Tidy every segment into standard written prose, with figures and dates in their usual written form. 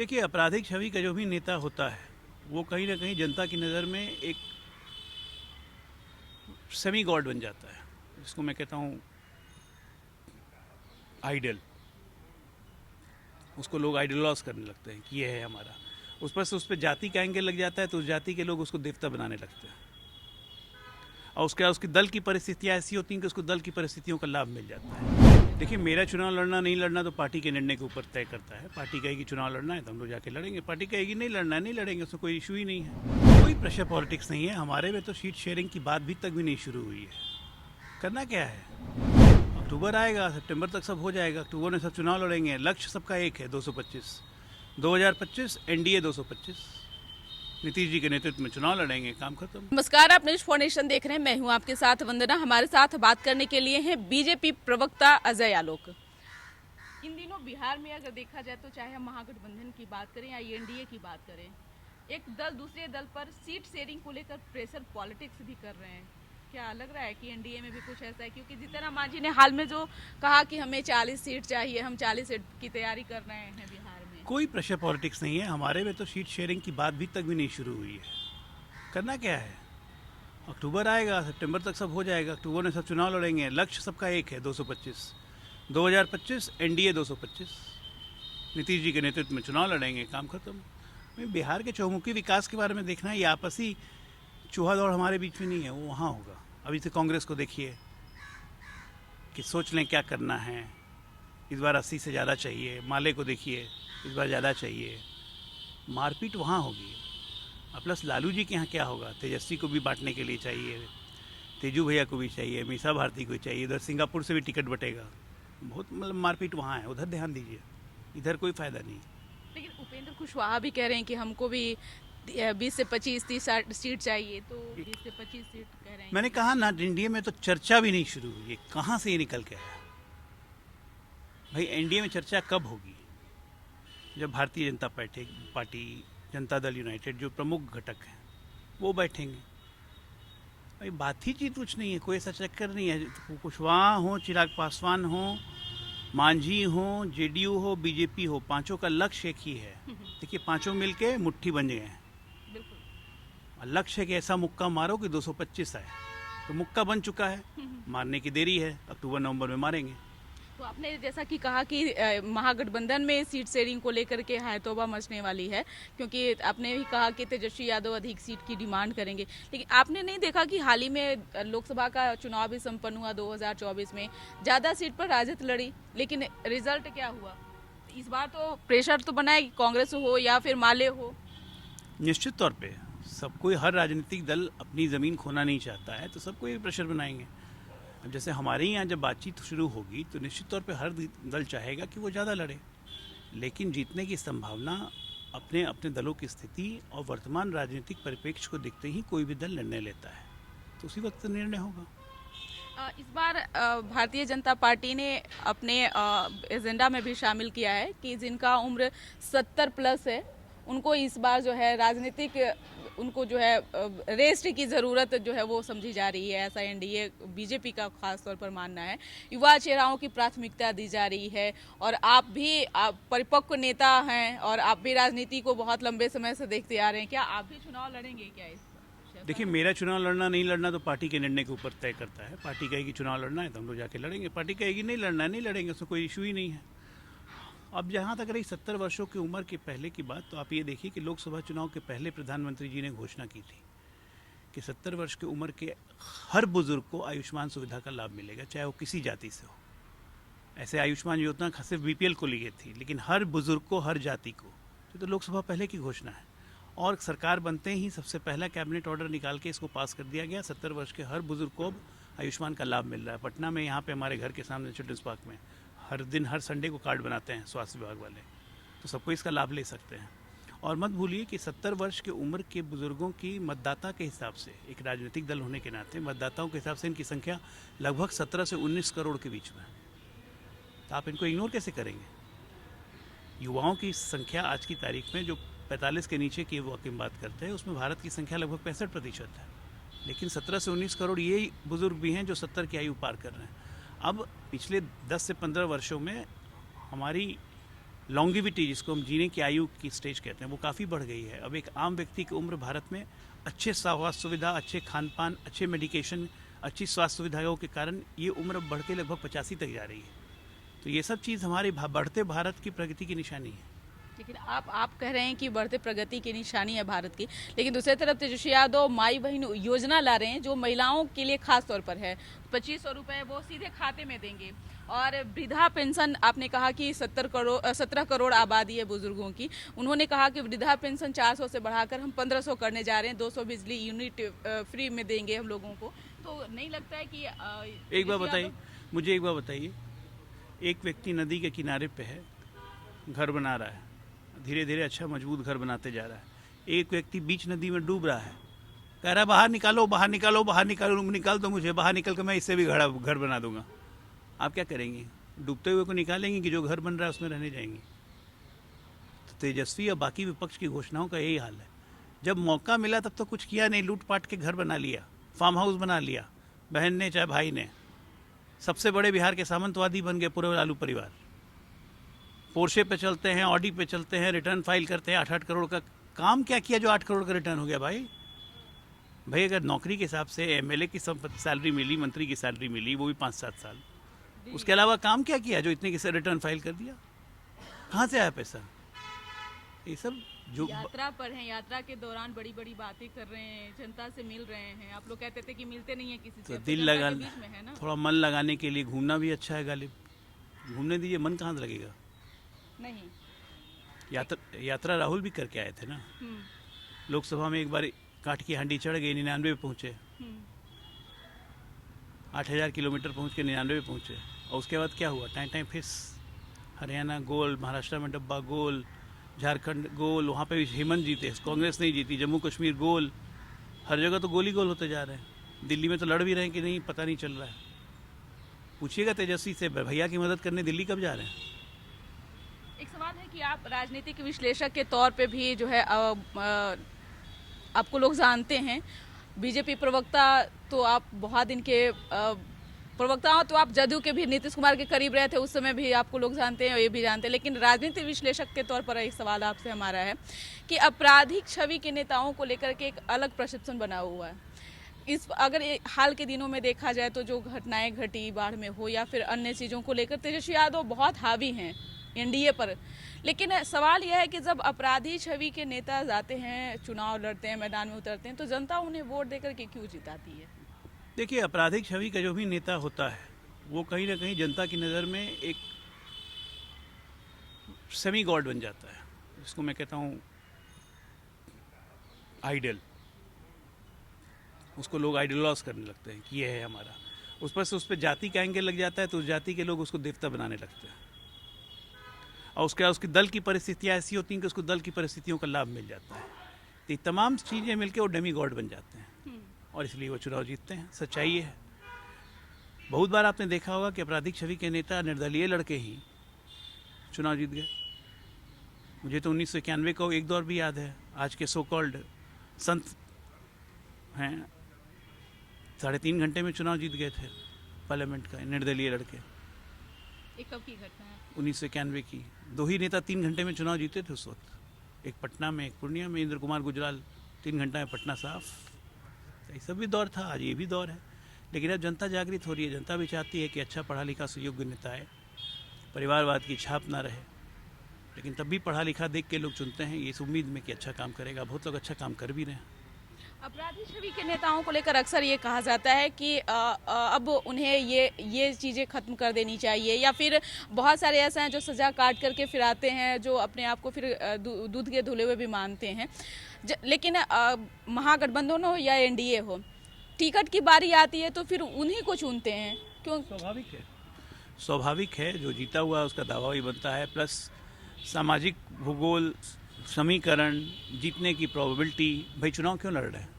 देखिए, आपराधिक छवि का जो भी नेता होता है वो कहीं ना कहीं जनता की नज़र में एक सेमी गॉड बन जाता है, जिसको मैं कहता हूँ आइडल। उसको लोग आइडलाइज करने लगते हैं कि ये है हमारा। उस पर जाति का एंगल लग जाता है तो उस जाति के लोग उसको देवता बनाने लगते हैं, और उसके बाद उसकी दल की परिस्थितियाँ ऐसी होती हैं कि उसको दल की परिस्थितियों का लाभ मिल जाता है। देखिए, मेरा चुनाव लड़ना नहीं लड़ना तो पार्टी के निर्णय के ऊपर तय करता है। पार्टी कहेगी चुनाव लड़ना है तो हम लोग जाके लड़ेंगे, पार्टी कहेगी नहीं लड़ना है नहीं लड़ेंगे, उसमें कोई इशू ही नहीं है। कोई प्रेशर पॉलिटिक्स नहीं है हमारे में। तो सीट शेयरिंग की बात भी तक भी नहीं शुरू हुई है। करना क्या है, अक्टूबर आएगा, सितंबर तक सब हो जाएगा। अक्टूबर में सब चुनाव लड़ेंगे। लक्ष्य सबका एक है, 225 2025 एनडीए 225। नीतीश जी के नेतृत्व में चुनाव लड़ेंगे, काम खत्म। नमस्कार, आप न्यूज फाउंडेशन देख रहे हैं। मैं हूं आपके साथ वंदना। हमारे साथ बात करने के लिए हैं बीजेपी प्रवक्ता अजय आलोक। इन दिनों बिहार में अगर देखा जाए तो चाहे हम महागठबंधन की बात करें या एनडीए की बात करें, एक दल दूसरे दल पर सीट शेयरिंग को लेकर प्रेशर पॉलिटिक्स भी कर रहे हैं। क्या लग रहा है कि एनडीए में भी कुछ ऐसा है? क्योंकि जीतन राम मांझी ने हाल में जो कहा कि हमें 40 सीट चाहिए, हम 40 सीट की तैयारी कर रहे हैं बिहार में। कोई प्रेशर पॉलिटिक्स नहीं है हमारे में। तो सीट शेयरिंग की बात भी तक भी नहीं शुरू हुई है। करना क्या है, अक्टूबर आएगा, सितंबर तक सब हो जाएगा। अक्टूबर में सब चुनाव लड़ेंगे। लक्ष्य सबका एक है, 225 2025 एनडीए 225। नीतीश जी के नेतृत्व में चुनाव लड़ेंगे, काम खत्म। बिहार के चौमुखी विकास के बारे में देखना है, ये आपसी चूहा दौड़ हमारे बीच में नहीं है, वो वहाँ होगा। अभी से कांग्रेस को देखिए कि सोच लें क्या करना है। इस बार 80 से ज़्यादा चाहिए। माले को देखिए, इस बार ज़्यादा चाहिए। मारपीट वहाँ होगी। और प्लस लालू जी के यहाँ क्या होगा, तेजस्वी को भी बांटने के लिए चाहिए, तेजू भैया को भी चाहिए, मीसा भारती को चाहिए, इधर सिंगापुर से भी टिकट बटेगा। बहुत मतलब मारपीट वहाँ है, उधर ध्यान दीजिए, इधर कोई फ़ायदा नहीं। लेकिन उपेंद्र कुशवाहा भी कह रहे हैं कि हमको भी 20 से 25-30 सीट चाहिए, तो 20 से 25 सीट कह रहे हैं। मैंने कहा ना, एनडीए में तो चर्चा भी नहीं शुरू हुई है। कहाँ से ये निकल के आया भाई? एनडीए में चर्चा कब होगी? जब भारतीय जनता पार्टी, जनता दल यूनाइटेड जो प्रमुख घटक हैं वो बैठेंगे। भाई बातचीत कुछ नहीं है, कोई ऐसा चक्कर नहीं है। कुशवाहा हो, चिराग पासवान हो, मांझी हो, जेडीयू हो, बीजेपी हो, पांचों का लक्ष्य एक ही है। देखिए, पांचों मिलके मुट्ठी बन गए हैं। बिल्कुल। लक्ष्य है कि ऐसा मुक्का मारो कि 225 आए। तो मुक्का बन चुका है, मारने की देरी है। अक्टूबर नवंबर में मारेंगे। तो आपने जैसा कि कहा कि महागठबंधन में सीट शेयरिंग को लेकर के है तौबा मचने वाली है, क्योंकि आपने भी कहा कि तेजस्वी यादव अधिक सीट की डिमांड करेंगे। लेकिन आपने नहीं देखा कि हाल ही में लोकसभा का चुनाव भी संपन्न हुआ 2024 में, ज़्यादा सीट पर राजद लड़ी, लेकिन रिजल्ट क्या हुआ? इस बार तो प्रेशर तो बना है कि कांग्रेस हो या फिर माले हो। निश्चित तौर पे सब कोई, हर राजनीतिक दल अपनी ज़मीन खोना नहीं चाहता है, तो सबको ये प्रेशर बनाएंगे। अब जैसे हमारे यहाँ जब बातचीत शुरू होगी तो निश्चित तौर पे हर दल चाहेगा कि वो ज़्यादा लड़े, लेकिन जीतने की संभावना अपने अपने दलों की स्थिति और वर्तमान राजनीतिक परिप्रेक्ष्य को देखते ही कोई भी दल निर्णय लेता है, तो उसी वक्त निर्णय होगा। इस बार भारतीय जनता पार्टी ने अपने एजेंडा में भी शामिल किया है कि जिनका उम्र 70 प्लस है उनको इस बार जो है राजनीतिक, उनको जो है रेस्ट की ज़रूरत जो है वो समझी जा रही है। ऐसा एनडीए बीजेपी का खास तौर पर मानना है। युवा चेहराओं की प्राथमिकता दी जा रही है, और आप परिपक्व नेता हैं और आप भी राजनीति को बहुत लंबे समय से देखते आ रहे हैं। क्या आप भी चुनाव लड़ेंगे क्या? देखिए, मेरा चुनाव लड़ना नहीं लड़ना तो पार्टी के निर्णय के ऊपर तय करता है। पार्टी कहेगी चुनाव लड़ना है तो हम लोग जाके लड़ेंगे, पार्टी कहेगी नहीं लड़ना है नहीं लड़ेंगे, उसमें कोई इशू ही नहीं है। अब जहाँ तक रही 70 वर्षों की उम्र के पहले की बात, तो आप ये देखिए कि लोकसभा चुनाव के पहले प्रधानमंत्री जी ने घोषणा की थी कि 70 वर्ष की उम्र के हर बुजुर्ग को आयुष्मान सुविधा का लाभ मिलेगा, चाहे वो किसी जाति से हो। ऐसे आयुष्मान योजना सिर्फ बीपीएल को लिए थी, लेकिन हर बुजुर्ग को, हर जाति को। तो लोकसभा पहले की घोषणा है, और सरकार बनते ही सबसे पहला कैबिनेट ऑर्डर निकाल के इसको पास कर दिया गया। 70 वर्ष के हर बुजुर्ग को अब आयुष्मान का लाभ मिल रहा है। पटना में, यहाँ पे हमारे घर के सामने चिल्ड्रंस पार्क में हर दिन, हर संडे को कार्ड बनाते हैं स्वास्थ्य विभाग वाले, तो सबको इसका लाभ ले सकते हैं। और मत भूलिए कि 70 वर्ष की उम्र के बुजुर्गों की मतदाता के हिसाब से, एक राजनीतिक दल होने के नाते मतदाताओं के हिसाब से इनकी संख्या लगभग 17 से 19 करोड़ के बीच में है। तो आप इनको इग्नोर कैसे करेंगे? युवाओं की संख्या आज की तारीख में, जो 45 के नीचे की वो हम बात करते हैं, उसमें भारत की संख्या लगभग 65% है, लेकिन 17 से 19 करोड़ ये बुजुर्ग भी हैं जो 70 की आयु पार कर रहे हैं। अब पिछले 10 से 15 वर्षों में हमारी लॉन्गिविटी, जिसको हम जीने की आयु की स्टेज कहते हैं, वो काफ़ी बढ़ गई है। अब एक आम व्यक्ति की उम्र भारत में अच्छे स्वास्थ्य सुविधा, अच्छे खान पान, अच्छे मेडिकेशन, अच्छी स्वास्थ्य सुविधाओं के कारण ये उम्र बढ़ के लगभग 85 तक जा रही है। तो ये सब चीज़ हमारे बढ़ते भारत की प्रगति की निशानी है। लेकिन आप कह रहे हैं कि बढ़ते प्रगति की निशानी है भारत की, लेकिन दूसरी तरफ तेजस्वी यादव माई बहन योजना ला रहे हैं जो महिलाओं के लिए खास तौर पर है। 2500 रुपए वो सीधे खाते में देंगे। और वृद्धा पेंशन, आपने कहा कि 17 करोड़ आबादी है बुजुर्गों की, उन्होंने कहा कि वृद्धा पेंशन 400 से बढ़ाकर हम 1500 करने जा रहे हैं, 200 बिजली यूनिट फ्री में देंगे हम लोगों को। तो नहीं लगता है कि एक बार बताइए, मुझे एक बार बताइए, एक व्यक्ति नदी के किनारे पे है, घर बना रहा है, धीरे धीरे अच्छा मजबूत घर बनाते जा रहा है। एक व्यक्ति बीच नदी में डूब रहा है, कह रहा है बाहर निकालो, बाहर निकालो, बाहर निकालो, निकाल दो मुझे, बाहर निकल कर मैं इससे भी घर बना दूंगा। आप क्या करेंगे? डूबते हुए को निकालेंगे कि जो घर बन रहा है उसमें रहने जाएंगे? तो तेजस्वी और बाकी विपक्ष की घोषणाओं का यही हाल है। जब मौका मिला तब तो कुछ किया नहीं, लूट पाट के घर बना लिया, फार्म हाउस बना लिया, बहन ने चाहे भाई ने। सबसे बड़े बिहार के सामंतवादी बन गए पूरे लालू परिवार। पोर्शे पे चलते हैं, ऑडी पे चलते हैं, रिटर्न फाइल करते हैं 8-8 करोड़ का। काम क्या किया जो 8 करोड़ का रिटर्न हो गया? भाई अगर नौकरी के हिसाब से एमएलए की सैलरी मिली, मंत्री की सैलरी मिली, वो भी 5-7 साल, उसके अलावा काम क्या किया जो इतने की रिटर्न फाइल कर दिया? कहाँ से आया पैसा? ये सब जो यात्रा पर हैं, यात्रा के दौरान बड़ी बड़ी बातें कर रहे हैं, जनता से मिल रहे हैं। आप लोग कहते थे कि मिलते नहीं है किसी से, तो दिल लगा, थोड़ा मन लगाने के लिए घूमना भी अच्छा है। गालिब, घूमने दीजिए, मन कहाँ से लगेगा? नहीं, यात्रा राहुल भी करके आए थे ना। लोकसभा में एक बार काट की हांडी चढ़ गए, 99 पे पहुँचे, 8000 किलोमीटर पहुँच के 99 पे पहुँचे। और उसके बाद क्या हुआ? टाइम फिस, हरियाणा गोल, महाराष्ट्र में डब्बा गोल, झारखंड गोल, वहाँ पे भी हेमंत जीते, कांग्रेस नहीं जीती, जम्मू कश्मीर गोल, हर जगह तो गोल ही गोल होते जा रहे हैं। दिल्ली में तो लड़ भी रहे हैं कि नहीं पता नहीं चल रहा है। पूछिएगा तेजस्वी से, भैया की मदद करने दिल्ली कब जा रहे हैं? एक सवाल है कि आप राजनीतिक विश्लेषक के तौर पे भी जो है आपको लोग जानते हैं, बीजेपी प्रवक्ता तो आप बहुत दिन के प्रवक्ता हो, तो आप जदयू के भी नीतीश कुमार के करीब रहे थे, उस समय भी आपको लोग जानते हैं और ये भी जानते हैं। लेकिन राजनीतिक विश्लेषक के तौर पर एक सवाल आपसे हमारा है कि आपराधिक छवि के नेताओं को लेकर के एक अलग प्रशिक्षण बना हुआ है। अगर हाल के दिनों में देखा जाए तो जो घटनाएं घटी बाढ़ में हो या फिर अन्य चीज़ों को लेकर तेजस्वी यादव बहुत हावी हैं एनडीए पर। लेकिन सवाल यह है कि जब अपराधी छवि के नेता जाते हैं, चुनाव लड़ते हैं, मैदान में उतरते हैं, तो जनता उन्हें वोट देकर के क्यों जिताती है? देखिए, आपराधिक छवि का जो भी नेता होता है वो कहीं ना कहीं जनता की नज़र में एक सेमी गॉड बन जाता है, जिसको मैं कहता हूँ आइडल। उसको लोग आइडलाइज करने लगते हैं कि ये है हमारा। उस पर से उस पर जाति का एंगल लग जाता है तो उस जाति के लोग उसको देवता बनाने लगते हैं। और उसके बाद उसकी दल की परिस्थितियाँ ऐसी होती हैं कि उसको दल की परिस्थितियों का लाभ मिल जाता है। तो ये तमाम चीज़ें मिलकर वो डेमी गॉड बन जाते हैं और इसलिए वो चुनाव जीतते हैं। सच्चाई है। बहुत बार आपने देखा होगा कि आपराधिक छवि के नेता निर्दलीय लड़के ही चुनाव जीत गए। मुझे तो 1991 का एक दौर भी याद है। आज के सो कॉल्ड संत हैं, 3.5 घंटे में चुनाव जीत गए थे पार्लियामेंट का, निर्दलीय लड़के। एक कब की घटना है? 1991 की। 2 ही नेता 3 घंटे में चुनाव जीते थे उस वक्त, एक पटना में, एक पूर्णिया में। इंद्र कुमार गुजराल 3 घंटा में पटना साफ। ये सब भी दौर था, आज ये भी दौर है। लेकिन अब जनता जागृत हो रही है। जनता भी चाहती है कि अच्छा पढ़ा लिखा सुयोग्य नेता है, परिवारवाद की छाप ना रहे। लेकिन तब भी पढ़ा लिखा देख के लोग चुनते हैं इस उम्मीद में कि अच्छा काम करेगा। बहुत लोग अच्छा काम कर भी रहे हैं। अपराधी छवि के नेताओं को लेकर अक्सर ये कहा जाता है कि अब उन्हें ये चीज़ें खत्म कर देनी चाहिए, या फिर बहुत सारे ऐसे हैं जो सज़ा काट करके फिर आते हैं, जो अपने आप को फिर दूध के धुले हुए भी मानते हैं। लेकिन महागठबंधन हो या एनडीए हो, टिकट की बारी आती है तो फिर उन्हीं को चुनते हैं। क्यों? स्वाभाविक है। जो जीता हुआ उसका दावा भी बनता है। प्लस सामाजिक भूगोल, समीकरण, जीतने की प्रोबेबिलिटी। भाई चुनाव क्यों लड़ रहे हैं?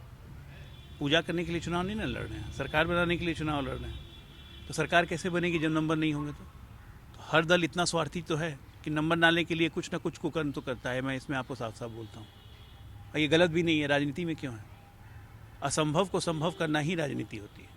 पूजा करने के लिए चुनाव नहीं ना लड़ रहे हैं, सरकार बनाने के लिए चुनाव लड़ रहे हैं। तो सरकार कैसे बनेगी जब नंबर नहीं होंगे? तो हर दल इतना स्वार्थी तो है कि नंबर डालने के लिए कुछ ना कुछ कुकर्म तो करता है। मैं इसमें आपको साफ साफ बोलता हूँ, और ये गलत भी नहीं है। राजनीति में क्यों है? असंभव को संभव करना ही राजनीति होती है।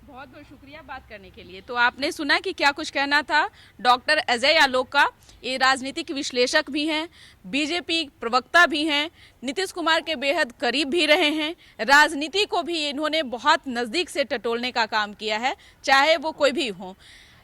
बहुत बहुत शुक्रिया बात करने के लिए। तो आपने सुना कि क्या कुछ कहना था डॉक्टर अजय आलोक का। ये राजनीतिक विश्लेषक भी हैं, बीजेपी प्रवक्ता भी हैं, नीतीश कुमार के बेहद करीब भी रहे हैं, राजनीति को भी इन्होंने बहुत नज़दीक से टटोलने का काम किया है, चाहे वो कोई भी हो।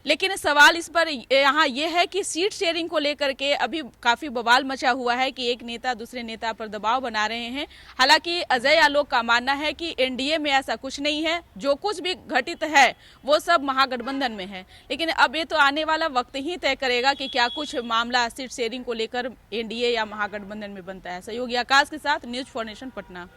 लेकिन सवाल इस पर यहाँ ये है कि सीट शेयरिंग को लेकर के अभी काफ़ी बवाल मचा हुआ है कि एक नेता दूसरे नेता पर दबाव बना रहे हैं। हालांकि अजय आलोक का मानना है कि एनडीए में ऐसा कुछ नहीं है, जो कुछ भी घटित है वो सब महागठबंधन में है। लेकिन अब ये तो आने वाला वक्त ही तय करेगा कि क्या कुछ मामला सीट शेयरिंग को लेकर एनडीए या महागठबंधन में बनता है। सहयोगी आकाश के साथ न्यूज फॉर नेशन पटना।